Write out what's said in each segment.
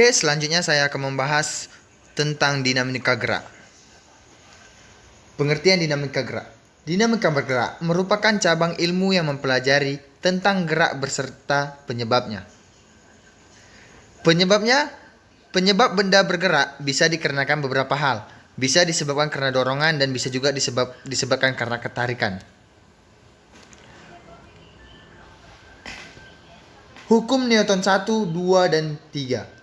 Oke, selanjutnya saya akan membahas tentang dinamika gerak. Pengertian dinamika gerak. Dinamika bergerak merupakan cabang ilmu yang mempelajari tentang gerak beserta penyebabnya. Penyebab benda bergerak bisa dikarenakan beberapa hal. Bisa disebabkan karena dorongan dan bisa juga disebabkan karena ketarikan. Hukum Newton 1, 2, dan 3.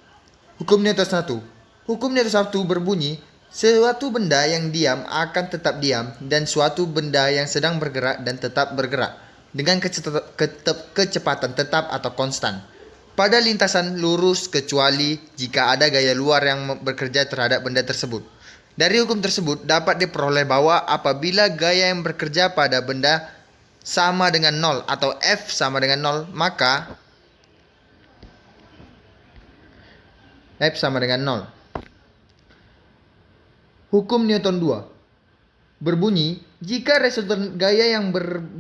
Hukum Newton 1. Hukum Newton 1 berbunyi, suatu benda yang diam akan tetap diam dan suatu benda yang sedang bergerak dan tetap bergerak dengan kecepatan tetap atau konstan pada lintasan lurus kecuali jika ada gaya luar yang bekerja terhadap benda tersebut. Dari hukum tersebut dapat diperoleh bahwa apabila gaya yang bekerja pada benda sama dengan 0 atau F sama dengan 0, maka F sama dengan 0. Hukum Newton 2 berbunyi, jika resultan gaya yang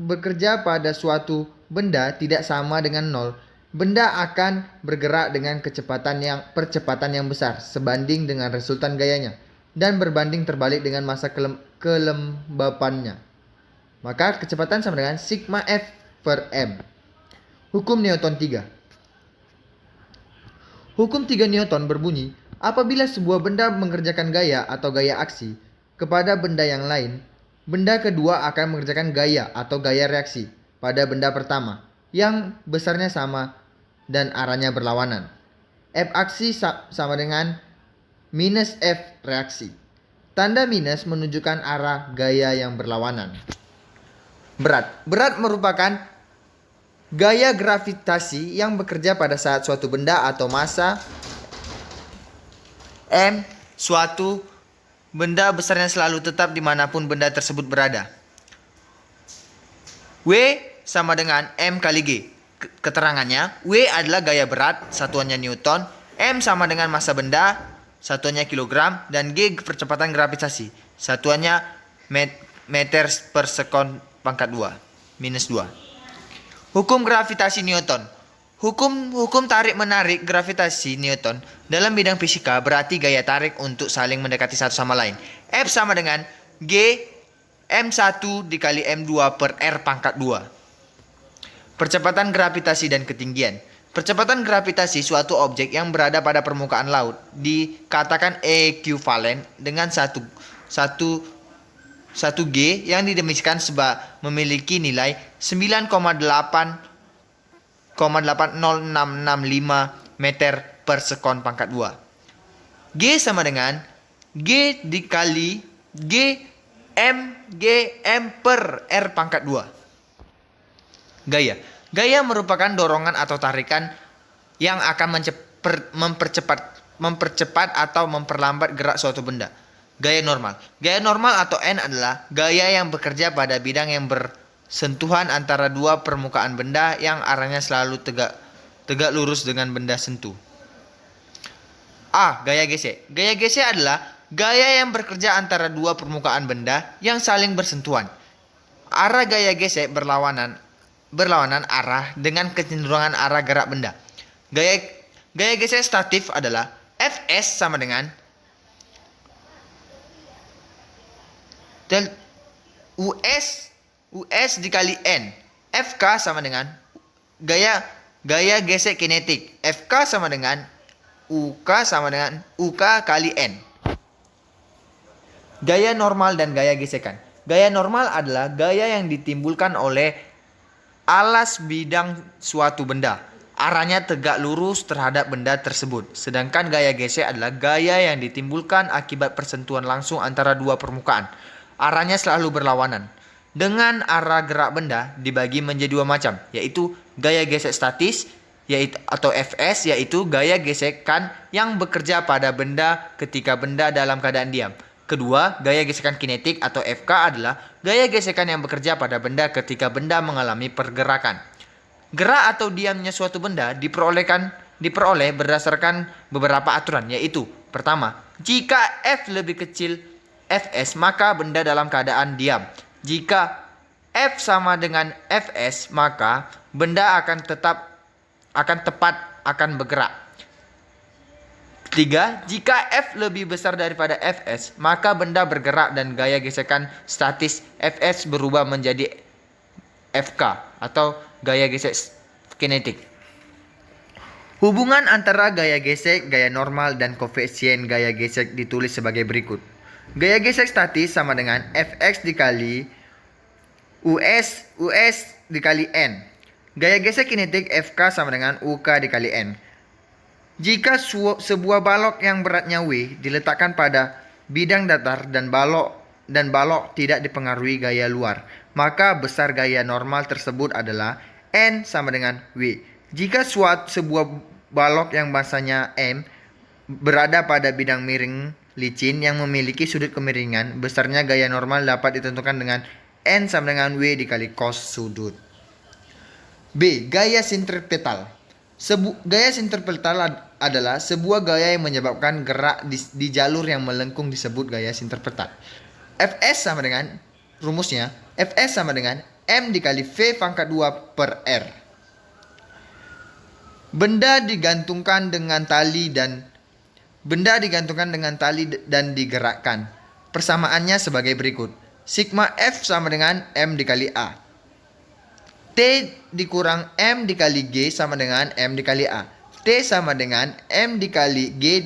bekerja pada suatu benda tidak sama dengan 0, benda akan bergerak dengan percepatan yang besar sebanding dengan resultan gayanya dan berbanding terbalik dengan masa kelembapannya. Maka kecepatan sama dengan sigma F per M. Hukum Newton 3. Hukum 3 Newton berbunyi, apabila sebuah benda mengerjakan gaya atau gaya aksi kepada benda yang lain, benda kedua akan mengerjakan gaya atau gaya reaksi pada benda pertama yang besarnya sama dan arahnya berlawanan. F aksi sama dengan minus F reaksi. Tanda minus menunjukkan arah gaya yang berlawanan. Berat merupakan gaya gravitasi yang bekerja pada saat suatu benda atau massa M suatu benda besarnya selalu tetap dimanapun benda tersebut berada. W sama dengan M kali G. Keterangannya, W adalah gaya berat, satuannya Newton, M sama dengan massa benda, satuannya kilogram, dan G percepatan gravitasi, satuannya meter per sekon pangkat 2, minus 2. Hukum gravitasi Newton. Hukum tarik-menarik gravitasi Newton dalam bidang fisika berarti gaya tarik untuk saling mendekati satu sama lain. F sama dengan G M1 dikali M2 per R pangkat 2. Percepatan gravitasi dan ketinggian. Percepatan gravitasi suatu objek yang berada pada permukaan laut dikatakan ekuivalen dengan 1 G yang didefinisikan sebagai memiliki nilai 9,80665 meter per sekon pangkat 2. G sama dengan G dikali G M per R pangkat 2. Gaya merupakan dorongan atau tarikan yang akan mempercepat atau memperlambat gerak suatu benda. Gaya normal atau N adalah gaya yang bekerja pada bidang yang bersentuhan antara dua permukaan benda yang arahnya selalu tegak lurus dengan benda sentuh. A. Gaya gesek. Gaya gesek adalah gaya yang bekerja antara dua permukaan benda yang saling bersentuhan. Arah gaya gesek berlawanan arah dengan kecenderungan arah gerak benda. Gaya gesek statif adalah Fs sama dengan US dikali N. Fk sama dengan gaya gesek kinetik. Fk sama dengan UK kali N. Gaya normal dan gaya gesekan. Gaya normal adalah gaya yang ditimbulkan oleh alas bidang suatu benda. Arahnya tegak lurus terhadap benda tersebut. Sedangkan gaya gesek adalah gaya yang ditimbulkan akibat persentuhan langsung antara dua permukaan. Arahnya selalu berlawanan. Dengan arah gerak benda dibagi menjadi dua macam, yaitu gaya gesek statis atau Fs, yaitu gaya gesekan yang bekerja pada benda ketika benda dalam keadaan diam. Kedua, gaya gesekan kinetik atau Fk adalah gaya gesekan yang bekerja pada benda ketika benda mengalami pergerakan. Gerak atau diamnya suatu benda diperoleh berdasarkan beberapa aturan, yaitu pertama, jika F lebih kecil Fs maka benda dalam keadaan diam. Jika F sama dengan Fs maka benda akan tepat bergerak. Ketiga, jika F lebih besar daripada Fs, maka benda bergerak dan gaya gesekan statis Fs berubah menjadi Fk atau gaya gesek kinetik. Hubungan antara gaya gesek, gaya normal, dan koefisien gaya gesek ditulis sebagai berikut. Gaya gesek statis sama dengan Fx dikali US dikali N. Gaya gesek kinetik Fk sama dengan UK dikali N. Jika sebuah balok yang beratnya W diletakkan pada bidang datar dan balok tidak dipengaruhi gaya luar, maka besar gaya normal tersebut adalah N sama dengan W. Jika sebuah balok yang masanya M berada pada bidang miring licin yang memiliki sudut kemiringan, besarnya gaya normal dapat ditentukan dengan N sama dengan W dikali cos sudut. B. Gaya sentripetal. Gaya sentripetal adalah sebuah gaya yang menyebabkan gerak di jalur yang melengkung disebut gaya sentripetal. Fs sama dengan, rumusnya, Fs sama dengan M dikali V pangkat 2 per R. Benda digantungkan dengan tali dan digerakkan. Persamaannya sebagai berikut. Sigma F sama dengan M dikali A. T dikurang M dikali G sama dengan M dikali A. T sama dengan M dikali G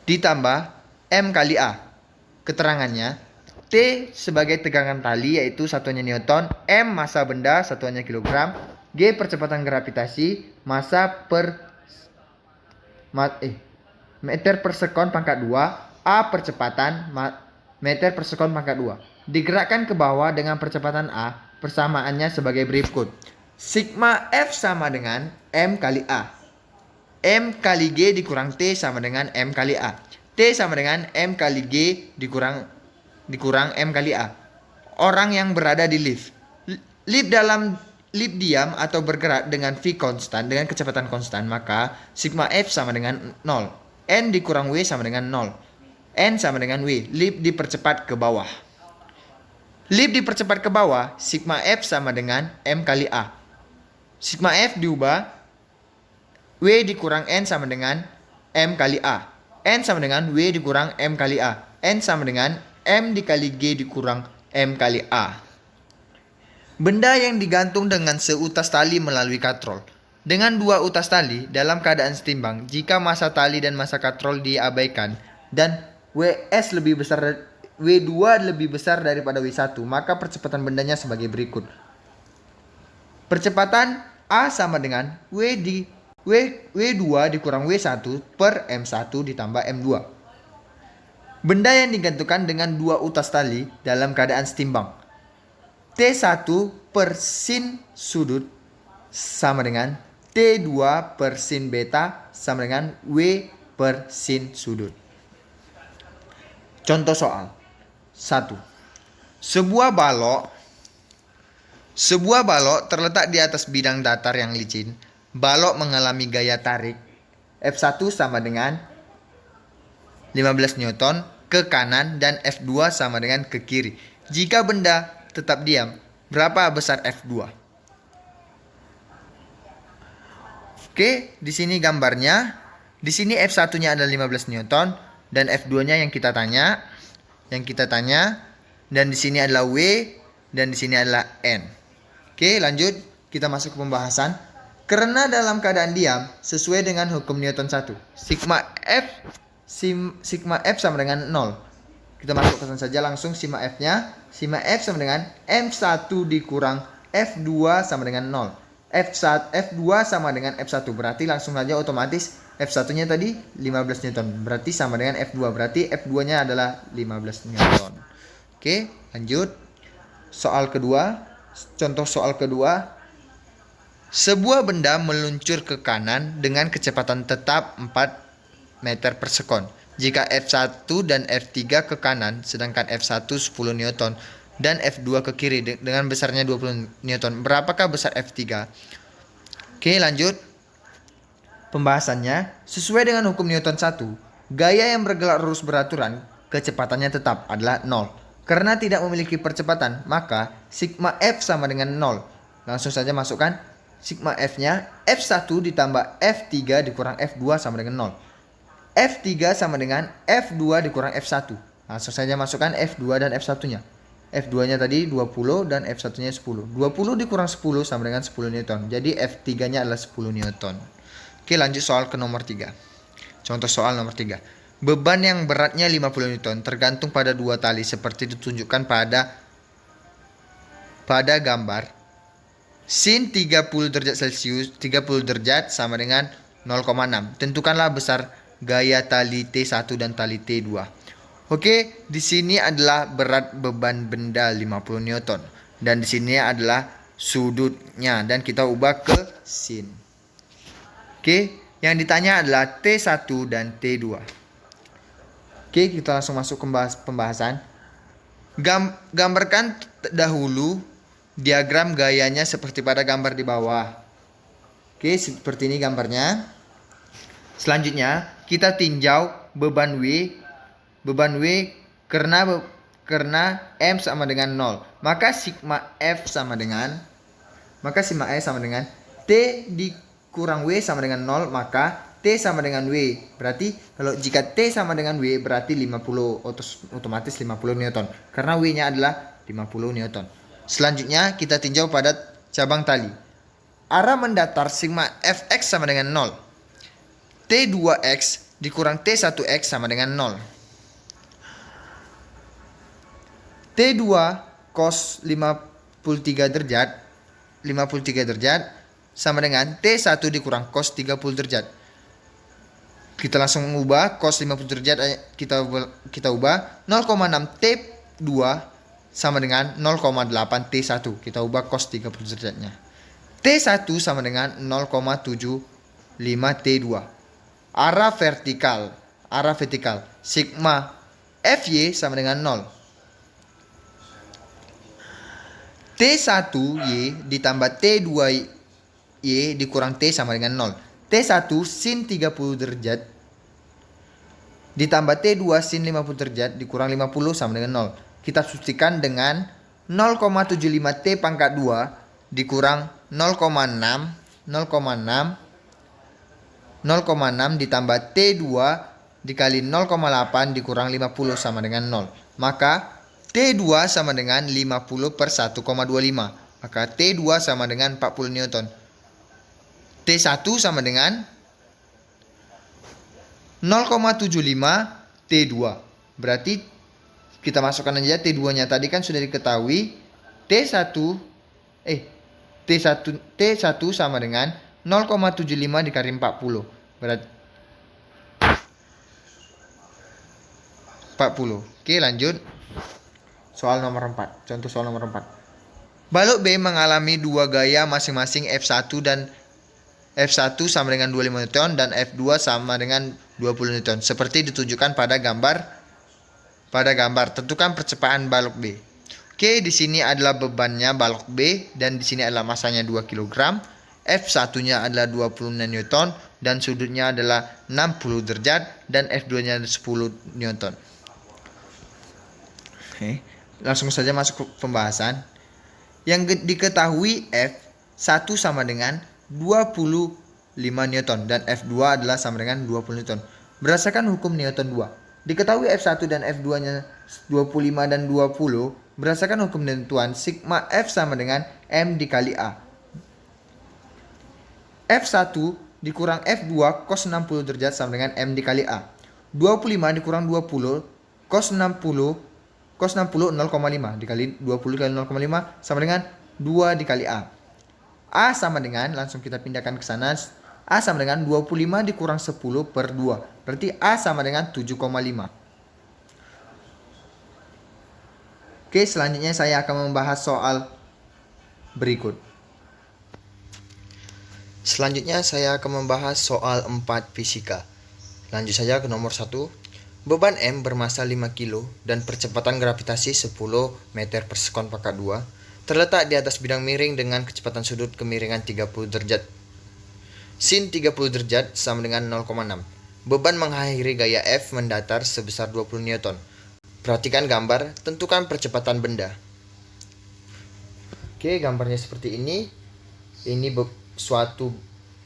ditambah M kali A. Keterangannya, T sebagai tegangan tali yaitu satuannya Newton, M massa benda satuannya kilogram, G percepatan gravitasi, massa per meter per sekon pangkat 2, A percepatan meter per sekon pangkat 2. Digerakkan ke bawah dengan percepatan A. Persamaannya sebagai berikut. Sigma F sama dengan M kali A. M kali G dikurang T sama dengan M kali A. T sama dengan M kali G dikurang M kali A. Orang yang berada di lift. Lift diam atau bergerak dengan V konstan, dengan kecepatan konstan, maka sigma F sama dengan 0. N dikurang W sama dengan 0. N sama dengan W. Lift dipercepat ke bawah. Lift dipercepat ke bawah, sigma F sama dengan M kali A. Sigma F diubah, W dikurang N sama dengan M kali A. N sama dengan W dikurang M kali A. N sama dengan M dikali G dikurang M kali A. Benda yang digantung dengan seutas tali melalui katrol. Dengan dua utas tali dalam keadaan setimbang, jika massa tali dan massa katrol diabaikan dan W2 lebih besar daripada W1, maka percepatan bendanya sebagai berikut. Percepatan A sama dengan W2 dikurang W1 per M1 ditambah M2. Benda yang digantungkan dengan dua utas tali dalam keadaan setimbang. T1 per sin sudut sama dengan T2 per sin beta sama dengan W per sin sudut. Contoh soal. 1. Sebuah balok terletak di atas bidang datar yang licin. Balok mengalami gaya tarik F1 sama dengan 15 Newton ke kanan dan F2 sama dengan ke kiri. Jika benda tetap diam, berapa besar F2? Oke, di sini gambarnya. Di sini F1-nya adalah 15 Newton dan F2-nya yang kita tanya. Dan di sini adalah W dan di sini adalah N. Oke, lanjut kita masuk ke pembahasan. Karena dalam keadaan diam sesuai dengan hukum Newton 1, sigma F sama dengan 0. Kita masukkan saja langsung sigma F-nya. Sigma F sama dengan M1 dikurang F2 sama dengan 0. F2 sama dengan F1, berarti langsung saja otomatis F1-nya tadi 15 Newton, berarti sama dengan F2, berarti F2-nya adalah 15 Newton. Oke, lanjut. Contoh soal kedua. Sebuah benda meluncur ke kanan dengan kecepatan tetap 4 meter per sekon. Jika F1 dan F3 ke kanan, sedangkan F1 10 Newton dan F2 ke kiri dengan besarnya 20 Newton, berapakah besar F3? Oke, lanjut. Pembahasannya, sesuai dengan hukum Newton 1, gaya yang bergerak lurus beraturan, kecepatannya tetap adalah 0. Karena tidak memiliki percepatan, maka sigma F sama dengan 0. Langsung saja masukkan sigma F-nya F1 ditambah F3 dikurang F2 sama dengan 0. F3 sama dengan F2 dikurang F1. Langsung saja masukkan F2 dan F1-nya. F2-nya tadi 20 dan F1-nya 10. 20 dikurang 10 sama dengan 10 Newton. Jadi F3-nya adalah 10 Newton. Oke, lanjut soal ke nomor 3. Contoh soal nomor 3. Beban yang beratnya 50 Newton tergantung pada dua tali seperti ditunjukkan pada gambar. Sin 30 derajat Celcius, 30 derajat sama dengan 0,6. Tentukanlah besar gaya tali T1 dan tali T2. Oke, di sini adalah berat beban benda 50 Newton dan di sini adalah sudutnya dan kita ubah ke sin. Oke, yang ditanya adalah T1 dan T2. Oke, kita langsung masuk ke pembahasan. Gambarkan dahulu diagram gayanya seperti pada gambar di bawah. Oke, seperti ini gambarnya. Selanjutnya, kita tinjau beban W. Beban W karena M sama dengan 0. Maka sigma F sama dengan T dikurang W sama dengan 0, maka T sama dengan W. Berarti kalau jika T sama dengan W berarti 50, otomatis 50 Newton. Karena W-nya adalah 50 Newton. Selanjutnya kita tinjau pada cabang tali. Arah mendatar sigma Fx sama dengan 0. T2x dikurang T1x sama dengan 0. T2 cos 53 derajat sama dengan T1 dikurang cos 30 derajat. Kita langsung mengubah cos 50 derajat, kita ubah 0,6 T2 sama dengan 0,8 T1. Kita ubah cos 30 derajatnya. T1 sama dengan 0,75 T2. Arah vertikal sigma Fy sama dengan 0. T1Y ditambah T2Y dikurang T sama dengan 0. T1 sin 30 derajat ditambah T2 sin 50 derajat dikurang 50 sama dengan 0. Kita substitusikan dengan 0,75 T pangkat 2 dikurang 0,6 ditambah T2 dikali 0,8 dikurang 50 sama dengan 0. Maka T2 sama dengan 50 per 1,25. Maka T2 sama dengan 40 Newton. T1 sama dengan 0,75 T2. Berarti kita masukkan aja T2-nya tadi kan sudah diketahui. T1 sama dengan 0,75 dikali 40. Berarti 40. Oke, lanjut. Soal nomor 4. Contoh soal nomor 4. Balok B mengalami dua gaya masing-masing F1 dan F1 sama dengan 25 Newton dan F2 sama dengan 20 Newton. Seperti ditunjukkan pada gambar. Tentukan percepatan balok B. Oke, di sini adalah bebannya balok B dan di sini adalah masanya 2 kg. F1-nya adalah 26 Newton dan sudutnya adalah 60 derajat dan F2-nya 10 Newton. Oke, langsung saja masuk ke pembahasan. Yang diketahui F1 sama dengan 25 Newton dan F2 adalah sama dengan 20 Newton. Berdasarkan hukum Newton 2. Diketahui F1 dan F2-nya 25 dan 20. Berdasarkan hukum Newton, sigma F sama dengan M dikali A. F1 dikurang F2 cos 60 derajat sama dengan M dikali A. 25 dikurang 20 cos 60 0,5 dikali 20 kali 0,5 sama dengan 2 dikali A. A sama dengan, langsung kita pindahkan ke sana. A sama dengan 25 dikurang 10 per 2. Berarti A sama dengan 7,5. Oke, selanjutnya saya akan membahas soal berikut. Selanjutnya saya akan membahas soal 4 fisika. Lanjut saja ke nomor 1. Beban M bermassa 5 kg dan percepatan gravitasi 10 meter per sekon pangkat 2 terletak di atas bidang miring dengan kecepatan sudut kemiringan 30 derajat. Sin 30 derajat sama dengan 0,6. Beban mengakhiri gaya F mendatar sebesar 20 Newton. Perhatikan gambar, tentukan percepatan benda. Oke, gambarnya seperti ini. Ini suatu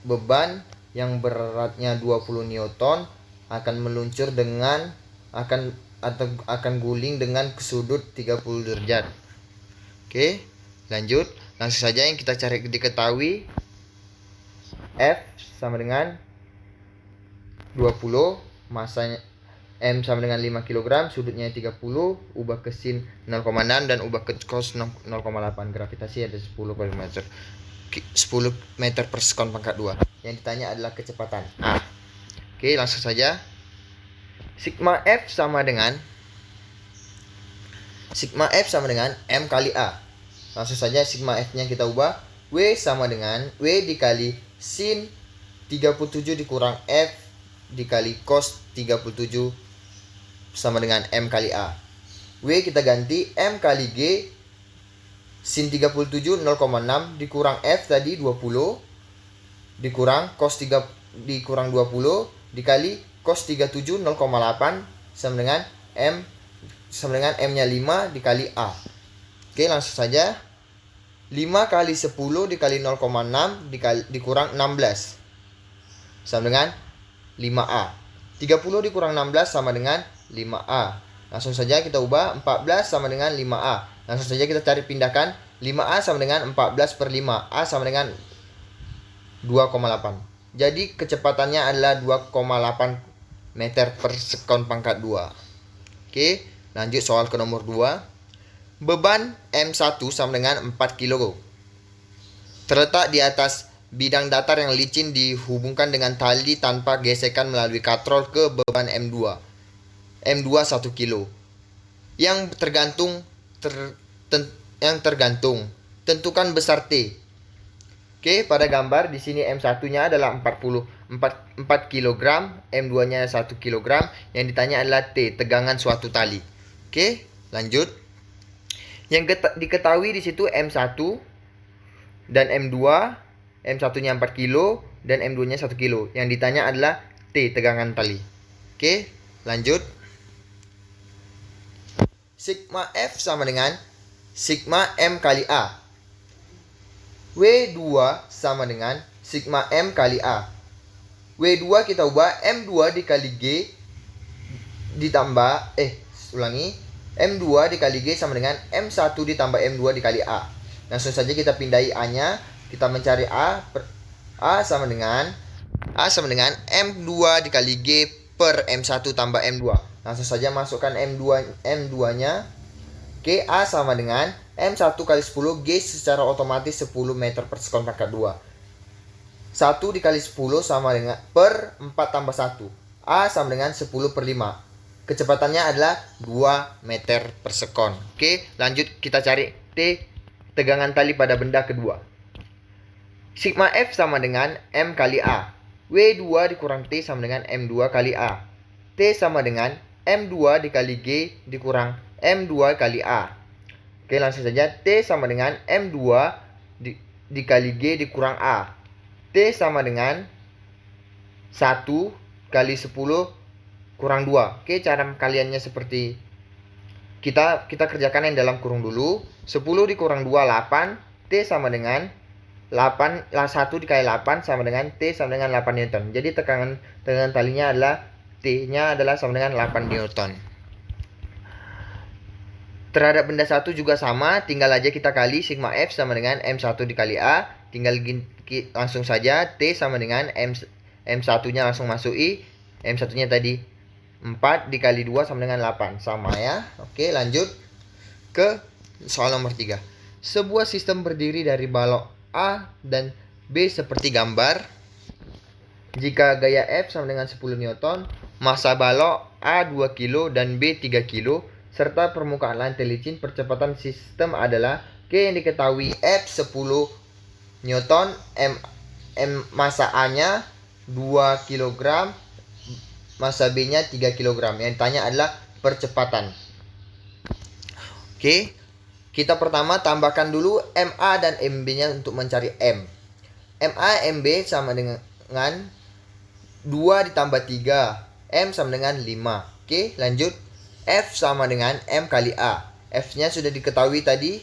beban yang beratnya 20 Newton akan meluncur dengan akan guling dengan ke sudut 30 derajat. Oke, lanjut. Langsung saja yang kita cari diketahui F sama dengan 20, masanya M sama dengan 5 kg, sudutnya 30, ubah ke sin 0,6 dan ubah ke cos 0,8. Gravitasi ada 10 meter per sekon pangkat 2. Yang ditanya adalah kecepatan A. Oke, langsung saja. Sigma F sama dengan M kali A. Langsung saja sigma F-nya kita ubah. W sama dengan W dikali sin 37 dikurang F dikali cos 37 sama dengan M kali A. W kita ganti M kali G sin 37 0,6 dikurang F tadi 20 dikurang cos 3 dikurang 20 dikali cos 37 0,8 sama dengan M-nya 5 dikali A. Oke, langsung saja. 5 kali 10 dikali 0,6 dikurang 16 sama dengan 5A. 30 dikurang 16 sama dengan 5A. Langsung saja kita ubah. 14 sama dengan 5A. Langsung saja kita cari pindahkan. 5A sama dengan 14 per 5. A sama dengan 2,8. Jadi kecepatannya adalah 2,8 meter per sekon pangkat 2. Oke, lanjut soal ke nomor 2. Beban M1 sama dengan 4 kg. Terletak di atas bidang datar yang licin dihubungkan dengan tali tanpa gesekan melalui katrol ke beban M2. M2 1 kg. Yang tergantung. Tentukan besar T. Oke, pada gambar di sini M1-nya adalah 4 kg, M2-nya 1 kg. Yang ditanya adalah T, tegangan suatu tali. Oke, lanjut. Yang diketahui di situ M1 dan M2, M1-nya 4 kg dan M2-nya 1 kg. Yang ditanya adalah T, tegangan tali. Oke, lanjut. Sigma F sama dengan sigma M kali A. W2 sama dengan sigma M kali A. W2 kita ubah M2 dikali G ditambah M2 dikali G sama dengan M1 ditambah M2 dikali A. Langsung saja kita pindahi A-nya. Kita mencari A sama dengan M2 dikali G per M1 tambah M2. Langsung saja masukkan M2-nya. Oke, A sama dengan M1 kali 10, G secara otomatis 10 meter per sekon pangkat 2. 1 dikali 10 sama dengan per 4 tambah 1. A sama dengan 10 per 5. Kecepatannya adalah 2 meter per sekon. Oke, lanjut kita cari T, tegangan tali pada benda kedua. Sigma F sama dengan M kali A. W2 dikurang T sama dengan M2 kali A. T sama dengan M2 dikali G dikurang M2 kali A. Oke, langsung saja. T sama dengan M2 dikali G dikurang A. T sama dengan 1 kali 10 kurang 2. Oke, cara kaliannya seperti kita kerjakan yang dalam kurung dulu. 10 dikurang 2 8. T sama dengan 1 dikali 8 sama dengan T sama dengan 8 Newton. Jadi tegangan talinya adalah T-nya adalah sama dengan 8 Newton. Terhadap benda satu juga sama, tinggal aja kita kali sigma F sama dengan M1 dikali A. Tinggal langsung saja T sama dengan M1-nya langsung masuk I. M1-nya tadi 4 dikali 2 sama dengan 8. Sama ya. Oke, lanjut ke soal nomor 3. Sebuah sistem berdiri dari balok A dan B seperti gambar. Jika gaya F sama dengan 10 Newton, masa balok A 2 kg dan B 3 kg, serta permukaan lantai licin, percepatan sistem adalah yang diketahui F 10 Newton, masa A-nya 2 kg, masa B-nya 3 kg. Yang ditanya adalah percepatan. Oke, kita pertama tambahkan dulu MA dan MB-nya untuk mencari M. MA, MB sama dengan 2 ditambah 3. M sama dengan 5. Oke, lanjut. F sama dengan M kali A. F-nya sudah diketahui tadi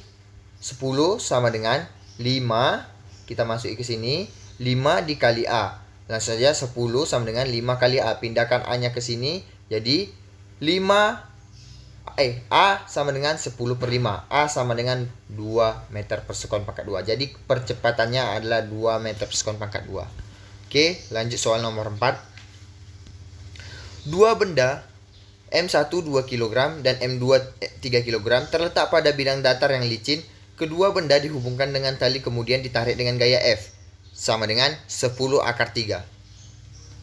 10 sama dengan 5. Kita masuki ke sini. 5 dikali A. Langsung saja 10 sama dengan 5 kali A. Pindahkan A-nya ke sini. Jadi 5 A sama dengan 10 per 5. A sama dengan 2 meter per sekon pangkat 2. Jadi percepatannya adalah 2 meter per sekon pangkat 2. Oke, lanjut soal nomor 4. Dua benda M1 2 kg dan M2 3 kg terletak pada bidang datar yang licin. Kedua benda dihubungkan dengan tali kemudian ditarik dengan gaya F sama dengan 10 akar 3.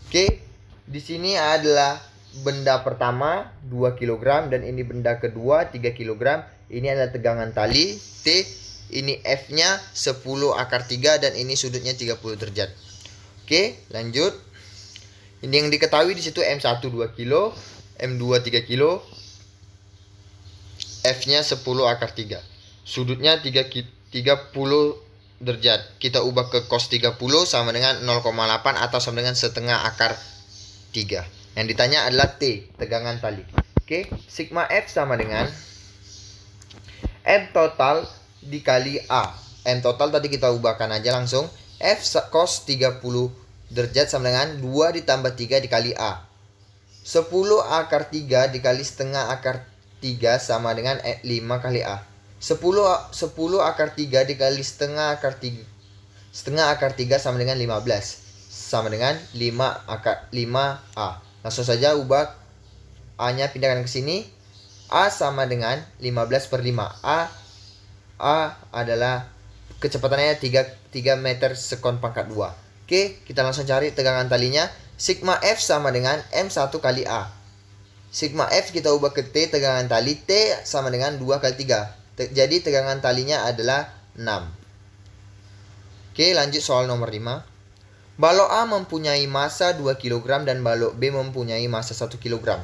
Oke, di sini adalah benda pertama 2 kg dan ini benda kedua 3 kg. Ini adalah tegangan tali T. Ini F-nya 10 akar 3 dan ini sudutnya 30 derajat. Oke, lanjut. Ini yang diketahui di situ M1 2 kg, M2 3 kg, F-nya 10 akar 3. Sudutnya 30 derajat. Kita ubah ke cos 30 sama dengan 0,8 atau sama dengan setengah akar 3. Yang ditanya adalah T, tegangan tali. Oke, sigma F sama dengan M total dikali A. M total tadi kita ubahkan aja langsung. F cos 30 derajat sama dengan 2 ditambah 3 dikali A. 10 akar 3 dikali setengah akar 3 sama dengan 5 kali A. 10 akar 3 dikali setengah akar 3 sama dengan 15 sama dengan 5A. Langsung saja ubah A-nya pindahkan ke sini. A sama dengan 15 per 5. A adalah kecepatannya 3 meter sekon pangkat 2. Oke, kita langsung cari tegangan talinya. Sigma F sama dengan M1 kali A. Sigma F kita ubah ke T, tegangan tali. T sama dengan 2 kali 3. Jadi tegangan talinya adalah 6. Oke, lanjut soal nomor 5. Balok A mempunyai massa 2 kg dan balok B mempunyai massa 1 kg.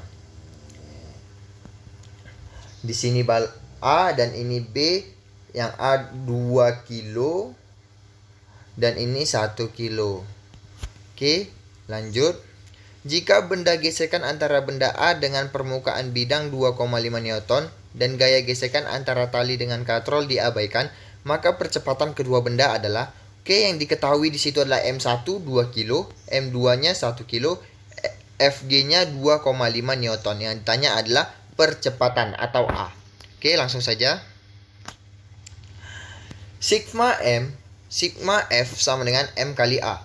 Di sini balok A dan ini B. Yang A 2 kg dan ini 1 kilo. Oke, lanjut. Jika benda gesekan antara benda A dengan permukaan bidang 2,5 Newton dan gaya gesekan antara tali dengan katrol diabaikan, maka percepatan kedua benda adalah, oke, yang diketahui di situ adalah M1 2 kilo, M2-nya 1 kilo, Fg-nya 2,5 Newton. Yang ditanya adalah percepatan atau A. Oke, langsung saja. Sigma F sama dengan M kali A.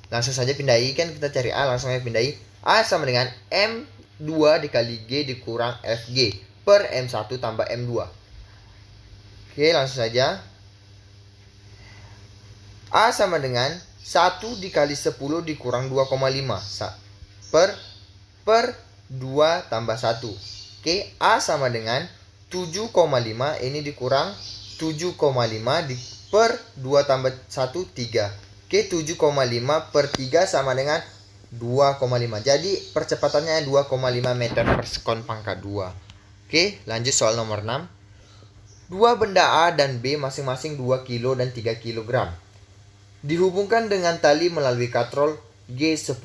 Langsung saja pindahi, kan kita cari A, langsung saja pindahi. A sama dengan M2 dikali G dikurang Fg per M1 tambah M2. Oke, langsung saja. A sama dengan 1 dikali 10 dikurang 2,5 per 2 tambah 1. Oke, A sama dengan 7,5, ini dikurang 7,5 per 2 tambah 1, 3. Oke, 7,5 per 3 sama dengan 2,5. Jadi percepatannya 2,5 meter per sekon pangkat 2. Oke, lanjut soal nomor 6. Dua benda A dan B masing-masing 2 kg dan 3 kg. Dihubungkan dengan tali melalui katrol G 10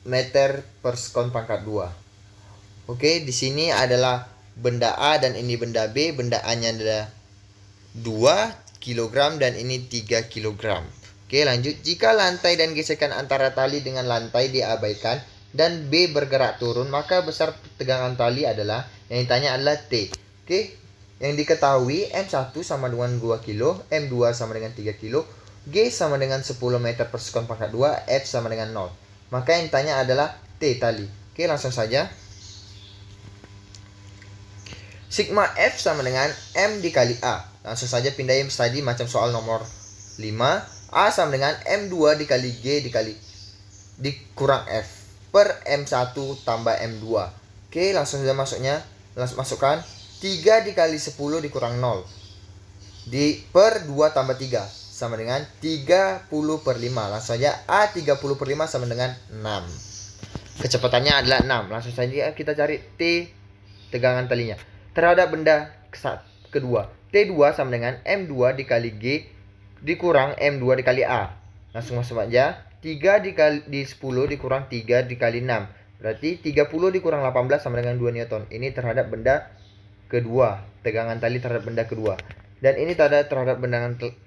meter per sekon pangkat 2. Oke, di sini adalah benda A dan ini benda B. Benda A-nya adalah 2 kg dan ini 3 kg. Oke, lanjut. Jika lantai dan gesekan antara tali dengan lantai diabaikan dan B bergerak turun, maka besar tegangan tali adalah, yang ditanya adalah T. Oke, yang diketahui M1 sama dengan 2 kg, M2 sama dengan 3 kg, G sama dengan 10 meter per sekon pangkat 2, F sama dengan 0. Maka yang ditanya adalah T tali. Oke, langsung saja. Sigma F sama dengan M dikali A. Langsung saja pindahin tadi macam soal nomor 5. A sama dengan M2 dikali G dikurang F per M1 tambah M2. Oke, langsung saja langsung masukkan 3 dikali 10 dikurang 0 per 2 tambah 3 sama dengan 30 per 5. Langsung saja A 30 per 5 sama dengan 6. Kecepatannya adalah 6. Langsung saja kita cari T, tegangan talinya terhadap benda kedua. T2 sama dengan M2 dikali G dikurang M2 dikali A. Langsung masuk aja. 3 dikali 10 dikurang 3 dikali 6. Berarti 30 dikurang 18 sama dengan 2 Newton. Ini terhadap benda kedua. Tegangan tali terhadap benda kedua. Dan ini tanda terhadap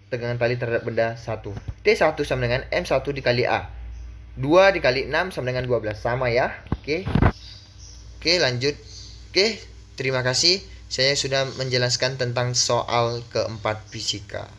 tegangan tali terhadap benda 1. T1 sama dengan M1 dikali A. 2 dikali 6 sama dengan 12. Sama ya. Oke. Oke, lanjut. Oke, terima kasih. Saya sudah menjelaskan tentang soal keempat fisika.